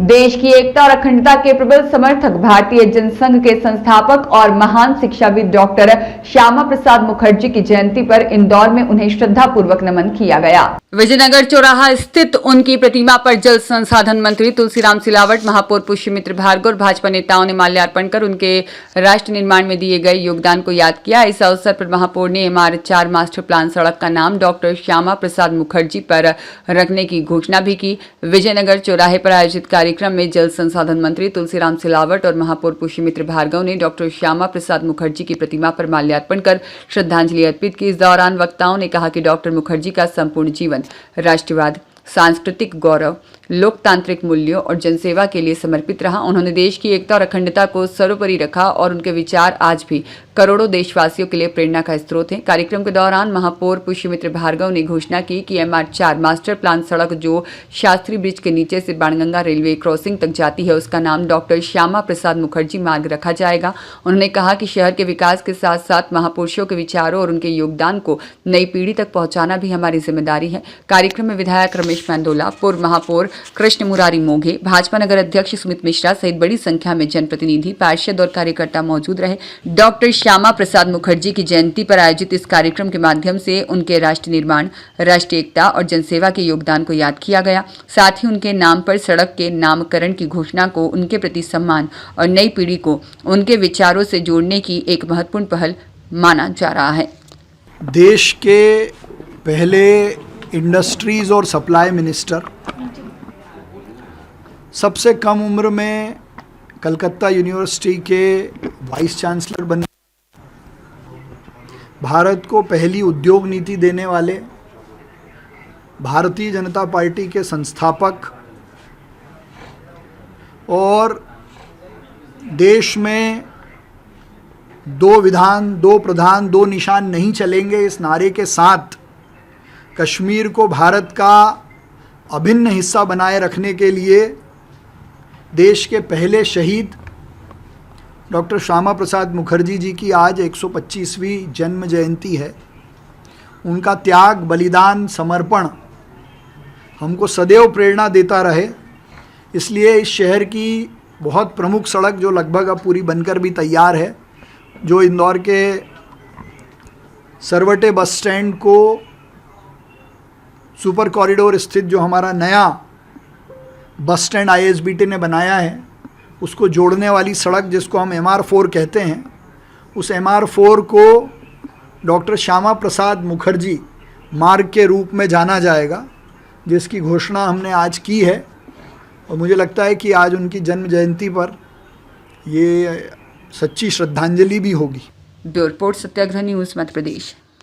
देश की एकता और अखंडता के प्रबल समर्थक भारतीय जनसंघ के संस्थापक और महान शिक्षाविद डॉक्टर श्यामा प्रसाद मुखर्जी की जयंती पर इंदौर में उन्हें श्रद्धापूर्वक नमन किया गया। विजयनगर चौराहा स्थित उनकी प्रतिमा पर जल संसाधन मंत्री तुलसीराम सिलावट, महापौर पुष्यमित्र भार्गव और भाजपा नेताओं ने माल्यार्पण कर उनके राष्ट्र निर्माण में दिए गए योगदान को याद किया। इस अवसर पर महापौर ने MR4 मास्टर प्लान सड़क का नाम डॉक्टर श्यामा प्रसाद मुखर्जी पर रखने की घोषणा भी की। विजयनगर चौराहे पर आयोजित कार्यक्रम में जल संसाधन मंत्री तुलसीराम सिलावट और महापौर पुष्यमित्र भार्गव ने डॉक्टर श्यामा प्रसाद मुखर्जी की प्रतिमा पर माल्यार्पण कर श्रद्धांजलि अर्पित की। इस दौरान वक्ताओं ने कहा कि डॉक्टर मुखर्जी का संपूर्ण जीवन राष्ट्रवाद, सांस्कृतिक गौरव, लोकतांत्रिक मूल्यों और जनसेवा के लिए समर्पित रहा। उन्होंने देश की एकता और अखंडता को सर्वोपरि रखा और उनके विचार आज भी करोड़ों देशवासियों के लिए प्रेरणा का स्रोत हैं। कार्यक्रम के दौरान महापौर पुष्यमित्र भार्गव ने घोषणा की कि MR4 मास्टर प्लान सड़क जो शास्त्री ब्रिज के नीचे से बाणगंगा रेलवे क्रॉसिंग तक जाती है, उसका नाम डॉक्टर श्यामा प्रसाद मुखर्जी मार्ग रखा जाएगा। उन्होंने कहा कि शहर के विकास के साथ साथ महापुरुषों के विचारों और उनके योगदान को नई पीढ़ी तक पहुंचाना भी हमारी जिम्मेदारी है। कार्यक्रम में विधायक रमेश मेंदोला, पूर्व महापौर कृष्ण मुरारी मोघे, भाजपा नगर अध्यक्ष सुमित मिश्रा सहित बड़ी संख्या में जनप्रतिनिधि, पार्षद और कार्यकर्ता मौजूद रहे। डॉक्टर श्यामा प्रसाद मुखर्जी की जयंती पर आयोजित इस कार्यक्रम के माध्यम से उनके राष्ट्र निर्माण, राष्ट्रीय एकता और जनसेवा के योगदान को याद किया गया। साथ ही उनके नाम पर सड़क के नामकरण की घोषणा को उनके प्रति सम्मान और नई पीढ़ी को उनके विचारों से जोड़ने की एक महत्वपूर्ण पहल माना जा रहा है। देश के पहले इंडस्ट्रीज और सप्लाई मिनिस्टर, सबसे कम उम्र में कलकत्ता यूनिवर्सिटी के वाइस चांसलर बने, भारत को पहली उद्योग नीति देने वाले, भारतीय जनता पार्टी के संस्थापक और देश में दो विधान, दो प्रधान, दो निशान नहीं चलेंगे इस नारे के साथ कश्मीर को भारत का अभिन्न हिस्सा बनाए रखने के लिए देश के पहले शहीद डॉक्टर श्यामा प्रसाद मुखर्जी जी की आज 125वीं जन्म जयंती है। उनका त्याग, बलिदान, समर्पण हमको सदैव प्रेरणा देता रहे। इसलिए इस शहर की बहुत प्रमुख सड़क जो लगभग अब पूरी बनकर भी तैयार है, जो इंदौर के सरवटे बस स्टैंड को सुपर कॉरिडोर स्थित जो हमारा नया बस स्टैंड ISBT ने बनाया है, उसको जोड़ने वाली सड़क जिसको हम MR4 कहते हैं, उस MR4 को डॉक्टर श्यामा प्रसाद मुखर्जी मार्ग के रूप में जाना जाएगा, जिसकी घोषणा हमने आज की है। और मुझे लगता है कि आज उनकी जन्म जयंती पर ये सच्ची श्रद्धांजलि भी होगी। ब्यूरो रिपोर्ट, सत्याग्रह न्यूज़, मध्य प्रदेश।